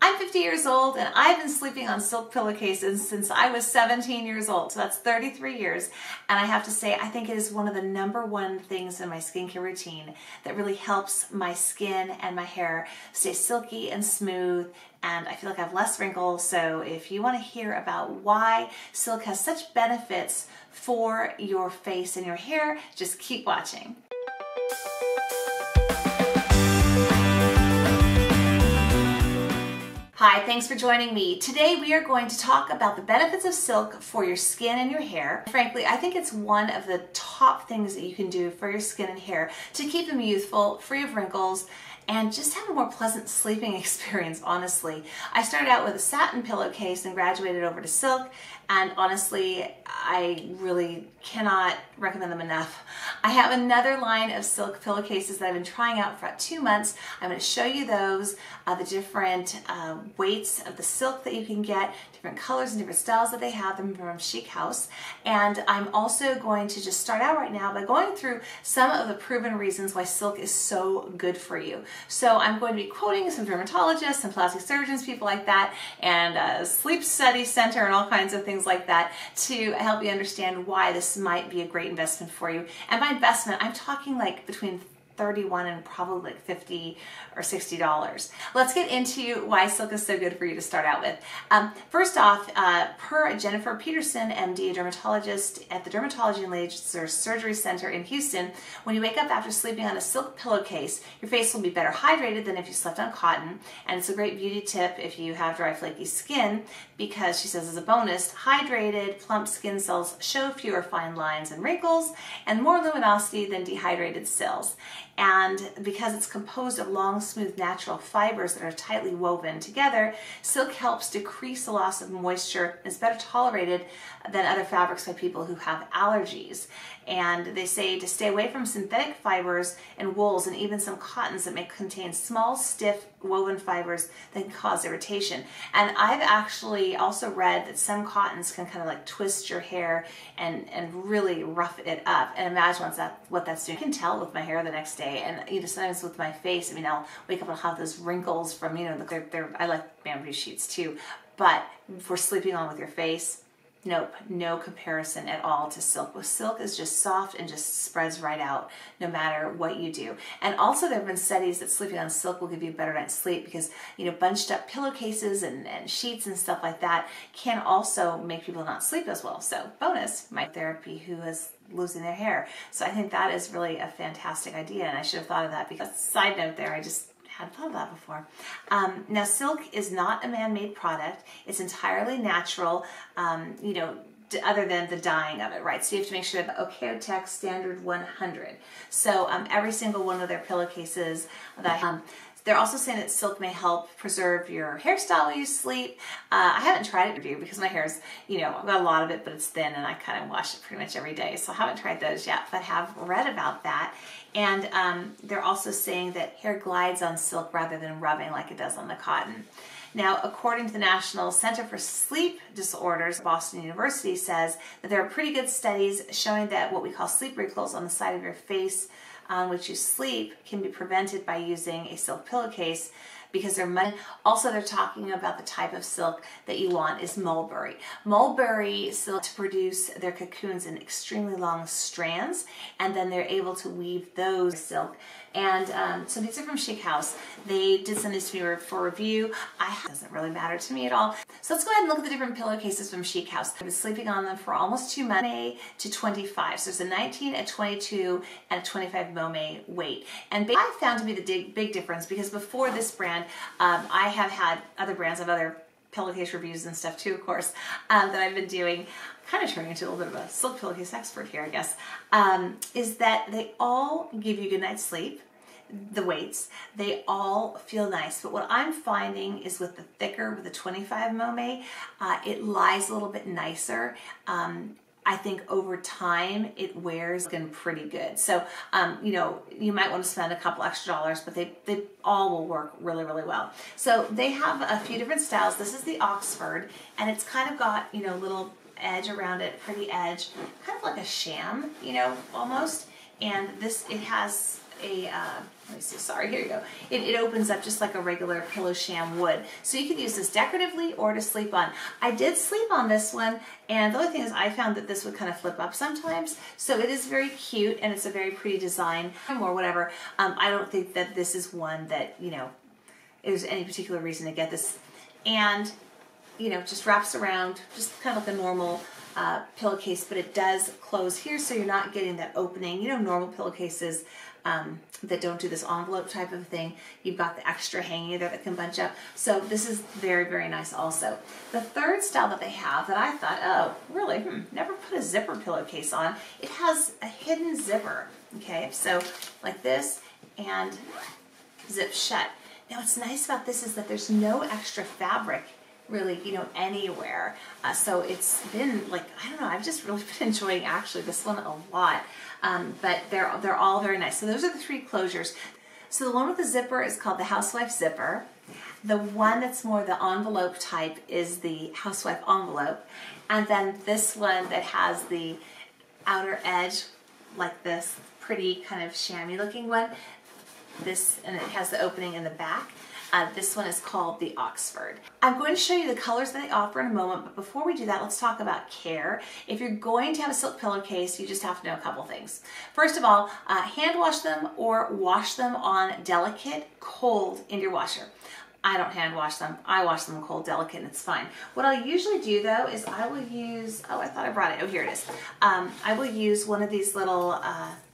I'm 50 years old and I've been sleeping on silk pillowcases since I was 17 years old. So that's 33 years. And I have to say, I think it is one of the #1 things in my skincare routine that really helps my skin and my hair stay silky and smooth. And I feel like I have less wrinkles. So if you want to hear about why silk has such benefits for your face and your hair, just keep watching. Hi, thanks for joining me. Today we are going to talk about the benefits of silk for your skin and your hair. Frankly, I think it's one of the top things that you can do for your skin and hair to keep them youthful, free of wrinkles, and just have a more pleasant sleeping experience, honestly. I started out with a satin pillowcase and graduated over to silk, and honestly, I really cannot recommend them enough. I have another line of silk pillowcases that I've been trying out for about 2 months. I'm going to show you those, the different weights of the silk that you can get, different colors and different styles that they have them from Chic House. And I'm also going to just start out right now by going through some of the proven reasons why silk is so good for you. So I'm going to be quoting some dermatologists, some plastic surgeons, people like that, and a sleep study center and all kinds of things like that to help you understand why this might be a great investment for you. And by investment, I'm talking like between $31 and probably like $50 or $60. Let's get into why silk is so good for you to start out with. First off, per Jennifer Peterson, MD, a dermatologist at the Dermatology and Laser Surgery Center in Houston, when you wake up after sleeping on a silk pillowcase, your face will be better hydrated than if you slept on cotton. And it's a great beauty tip if you have dry, flaky skin, because she says as a bonus, hydrated, plump skin cells show fewer fine lines and wrinkles and more luminosity than dehydrated cells. And because it's composed of long, smooth, natural fibers that are tightly woven together, silk helps decrease the loss of moisture and is better tolerated than other fabrics by people who have allergies. And they say to stay away from synthetic fibers and wools and even some cottons that may contain small, stiff, woven fibers that can cause irritation. And I've actually also read that some cottons can kind of like twist your hair and really rough it up. And imagine what that's doing. I can tell with my hair the next day, and sometimes with my face. I mean, I'll wake up and have those wrinkles from, I like bamboo sheets too, but for sleeping on with your face, nope, no comparison at all to silk. With silk is just soft and just spreads right out no matter what you do. And also there have been studies that sleeping on silk will give you a better night's sleep because, bunched up pillowcases and sheets and stuff like that can also make people not sleep as well. So bonus, my therapy who is losing their hair. So I think that is really a fantastic idea, and I should have thought of that because, side note there, I just hadn't thought of that before. Now, silk is not a man-made product. It's entirely natural, other than the dyeing of it, right? So you have to make sure that Oeko-Tex Standard 100. So every single one of their pillowcases that they're also saying that silk may help preserve your hairstyle while you sleep. I haven't tried it because my hair's, I've got a lot of it, but it's thin and I kind of wash it pretty much every day. So I haven't tried those yet, but have read about that. And they're also saying that hair glides on silk rather than rubbing like it does on the cotton. Now, according to the National Center for Sleep Disorders, Boston University says that there are pretty good studies showing that what we call sleep wrinkles on the side of your face on which you sleep can be prevented by using a silk pillowcase because also they're talking about the type of silk that you want is mulberry. Mulberry silk to produce their cocoons in extremely long strands, and then they're able to weave those silk. And so these are from Chic House. They did send this to me for review. It doesn't really matter to me at all. So let's go ahead and look at the different pillowcases from Chic House. I've been sleeping on them for almost 2 months, Momme to 25. So there's a 19, a 22, and a 25 Momme weight. And I found to be the big difference because before this brand, I have had other brands of other pillowcase reviews and stuff too, of course, that I've been doing, kind of turning into a little bit of a silk pillowcase expert here, I guess, is that they all give you good night's sleep. The weights, they all feel nice, but what I'm finding is with the 25 Momme, it lies a little bit nicer. I think over time it wears looking pretty good. So, you might want to spend a couple extra dollars, but they all will work really, really well. So they have a few different styles. This is the Oxford, and it's kind of got, little edge around it, pretty edge, kind of like a sham, almost. And this, it has let me see, sorry, here you go. It opens up just like a regular pillow sham would. So you could use this decoratively or to sleep on. I did sleep on this one, and the only thing is I found that this would kind of flip up sometimes. So it is very cute, and it's a very pretty design or whatever. I don't think that this is one that, you know, there's any particular reason to get this. And, you know, just wraps around, just kind of like a normal pillowcase, but it does close here, so you're not getting that opening. You know, normal pillowcases that don't do this envelope type of thing, you've got the extra hanging there that can bunch up. So this is very, very nice also. The third style that they have that I thought, oh, really, never put a zipper pillowcase on. It has a hidden zipper, okay? So like this, and zip shut. Now what's nice about this is that there's no extra fabric really, you know, anywhere. So it's been like, I don't know, I've just really been enjoying actually this one a lot. But they're all very nice. So those are the three closures. So the one with the zipper is called the Housewife Zipper. The one that's more the envelope type is the Housewife Envelope. And then this one that has the outer edge like this pretty kind of chamois looking one, this, and it has the opening in the back. This one is called the Oxford. I'm going to show you the colors that they offer in a moment, but before we do that, let's talk about care. If you're going to have a silk pillowcase, you just have to know a couple things. First of all, hand wash them or wash them on delicate, cold in your washer. I don't hand wash them. I wash them cold, delicate, and it's fine. What I'll usually do though is I will use, oh, I thought I brought it. Oh, here it is. I will use one of these little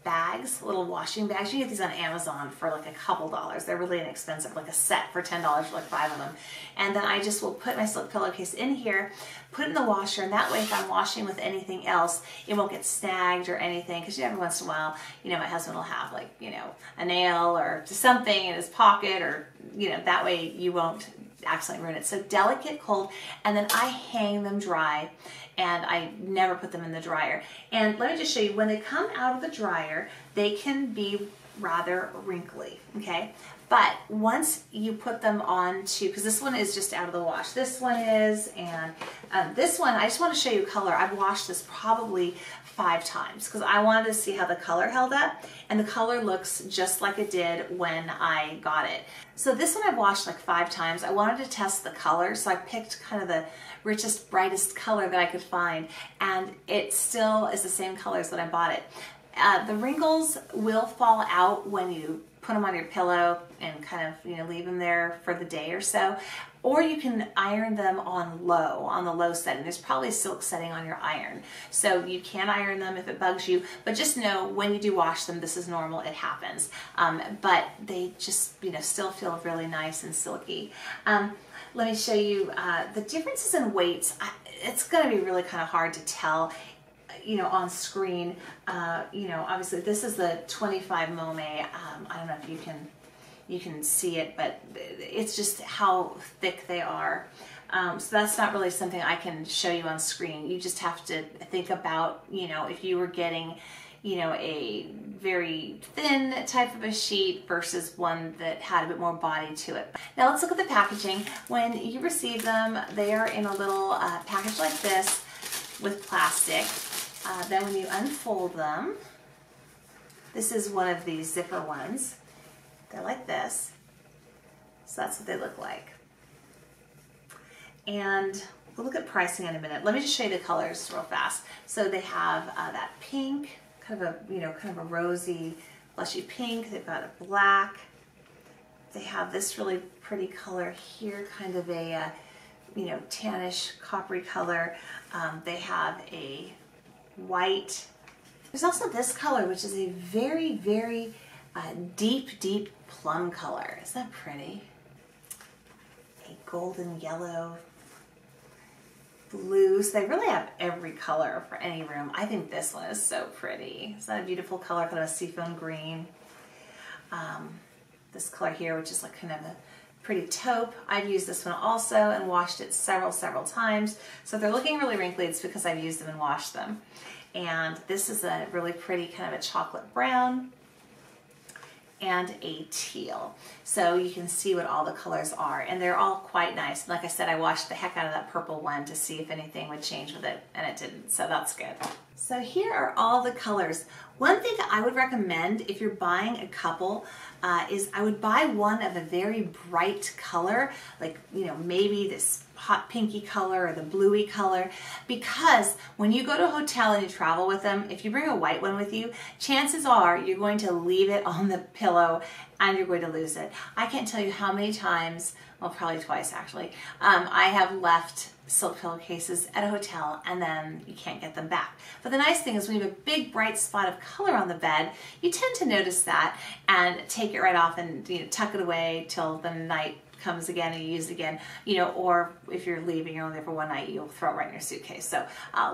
bags, little washing bags. You can get these on Amazon for like a couple dollars. They're really inexpensive, like a set for $10 for like 5 of them. And then I just will put my silk pillowcase in here, put it in the washer, and that way if I'm washing with anything else, it won't get snagged or anything, because every once in a while, you know, my husband will have like, you know, a nail or something in his pocket, or, you know, that way you won't accidentally ruin it. So delicate, cold, and then I hang them dry, and I never put them in the dryer. And let me just show you, when they come out of the dryer, they can be rather wrinkly, okay? But once you put them onto, because this one is just out of the wash, this one is, and this one, I just want to show you color. I've washed this probably 5 times because I wanted to see how the color held up, and the color looks just like it did when I got it. So this one I've washed like 5 times. I wanted to test the color, so I picked kind of the richest, brightest color that I could find, and it still is the same color as when I bought it. The wrinkles will fall out when you put them on your pillow and kind of, you know, leave them there for the day or so. Or you can iron them on the low setting. There's probably a silk setting on your iron. So you can iron them if it bugs you, but just know when you do wash them, this is normal, it happens. But they just, you know, still feel really nice and silky. Let me show you the differences in weights. It's gonna be really kind of hard to tell, you know, on screen. You know, obviously this is the 25 Momme. I don't know if you can see it, but it's just how thick they are. So that's not really something I can show you on screen. You just have to think about, you know, if you were getting, you know, a very thin type of a sheet versus one that had a bit more body to it. Now let's look at the packaging. When you receive them, they are in a little package like this with plastic. Then when you unfold them, this is one of these zipper ones. They're like this. So that's what they look like. And we'll look at pricing in a minute. Let me just show you the colors real fast. So they have that pink, kind of a, you know, kind of a rosy, blushy pink. They've got a black. They have this really pretty color here, kind of a, you know, tannish, coppery color. They have a white. There's also this color, which is a very, very deep, deep plum color. Isn't that pretty? A golden yellow, blue. So they really have every color for any room. I think this one is so pretty. Isn't that a beautiful color? Kind of a seafoam green. This color here, which is like kind of a pretty taupe. I've used this one also and washed it several times. So if they're looking really wrinkly, it's because I've used them and washed them. And this is a really pretty kind of a chocolate brown and a teal. So you can see what all the colors are, and they're all quite nice. Like I said, I washed the heck out of that purple one to see if anything would change with it, and it didn't, so that's good. So here are all the colors. One thing that I would recommend if you're buying a couple is I would buy one of a very bright color, like, you know, maybe this hot pinky color or the bluey color, because when you go to a hotel and you travel with them, if you bring a white one with you, chances are you're going to leave it on the pillow and you're going to lose it. I can't tell you how many times, well, probably twice actually, I have left silk pillowcases at a hotel and then you can't get them back. But the nice thing is when you have a big bright spot of color on the bed, you tend to notice that and take it right off and, you know, tuck it away till the night comes again and you use it again, you know, or if you're leaving, you're only there for one night, you'll throw it right in your suitcase. So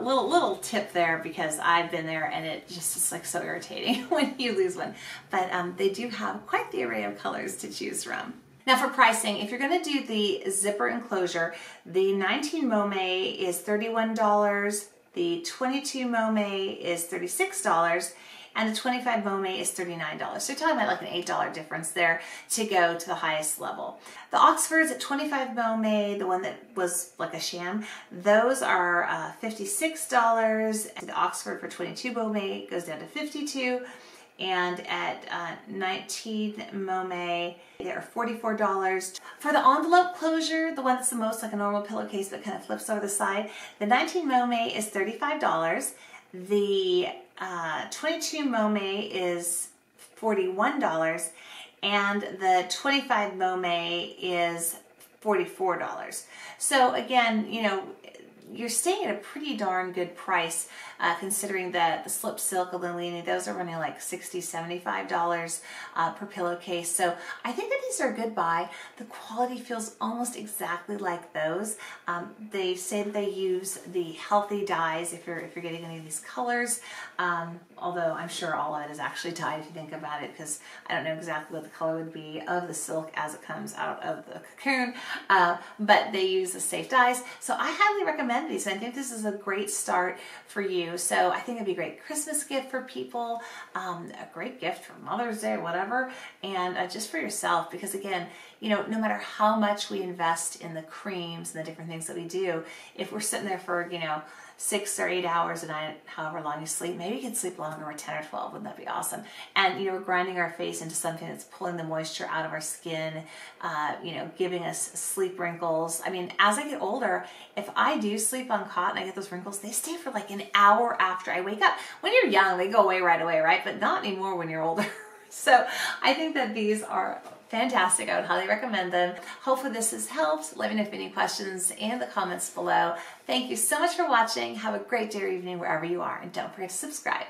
little tip there, because I've been there and it just is like so irritating when you lose one. But they do have quite the array of colors to choose from. Now for pricing, if you're going to do the zipper enclosure, the 19 Momme is $31, the 22 Momme is $36, and the 25 Momme is $39. So you're talking about like an $8 difference there to go to the highest level. The Oxfords at 25 Momme, the one that was like a sham, those are $56. The Oxford for 22 Momme goes down to $52. And at 19 Momme, they're $44. For the envelope closure, the one that's the most like a normal pillowcase but kind of flips over the side, the 19 Momme is $35. The 22 Momme is $41. And the 25 Momme is $44. So again, you know, you're staying at a pretty darn good price considering that the slip silk of Linolini, those are running like $60, $75 per pillowcase. So I think that these are a good buy. The quality feels almost exactly like those. They say that they use the healthy dyes if you're getting any of these colors, although I'm sure all of it is actually dyed if you think about it, because I don't know exactly what the color would be of the silk as it comes out of the cocoon, but they use the safe dyes. So I highly recommend these. I think this is a great start for you. So I think it'd be a great Christmas gift for people, a great gift for Mother's Day, whatever, and just for yourself, because again, you know, no matter how much we invest in the creams and the different things that we do, if we're sitting there for, you know, 6 or 8 hours a night, however long you sleep, maybe you can sleep longer, or 10 or 12, wouldn't that be awesome? And, you know, we're grinding our face into something that's pulling the moisture out of our skin, you know, giving us sleep wrinkles. I mean, as I get older, if I do sleep on cotton, I get those wrinkles, they stay for like an hour after I wake up. When you're young, they go away right away, right? But not anymore when you're older. So I think that these are fantastic. I would highly recommend them. Hopefully this has helped. Let me know if you have any questions in the comments below. Thank you so much for watching. Have a great day or evening wherever you are, and don't forget to subscribe.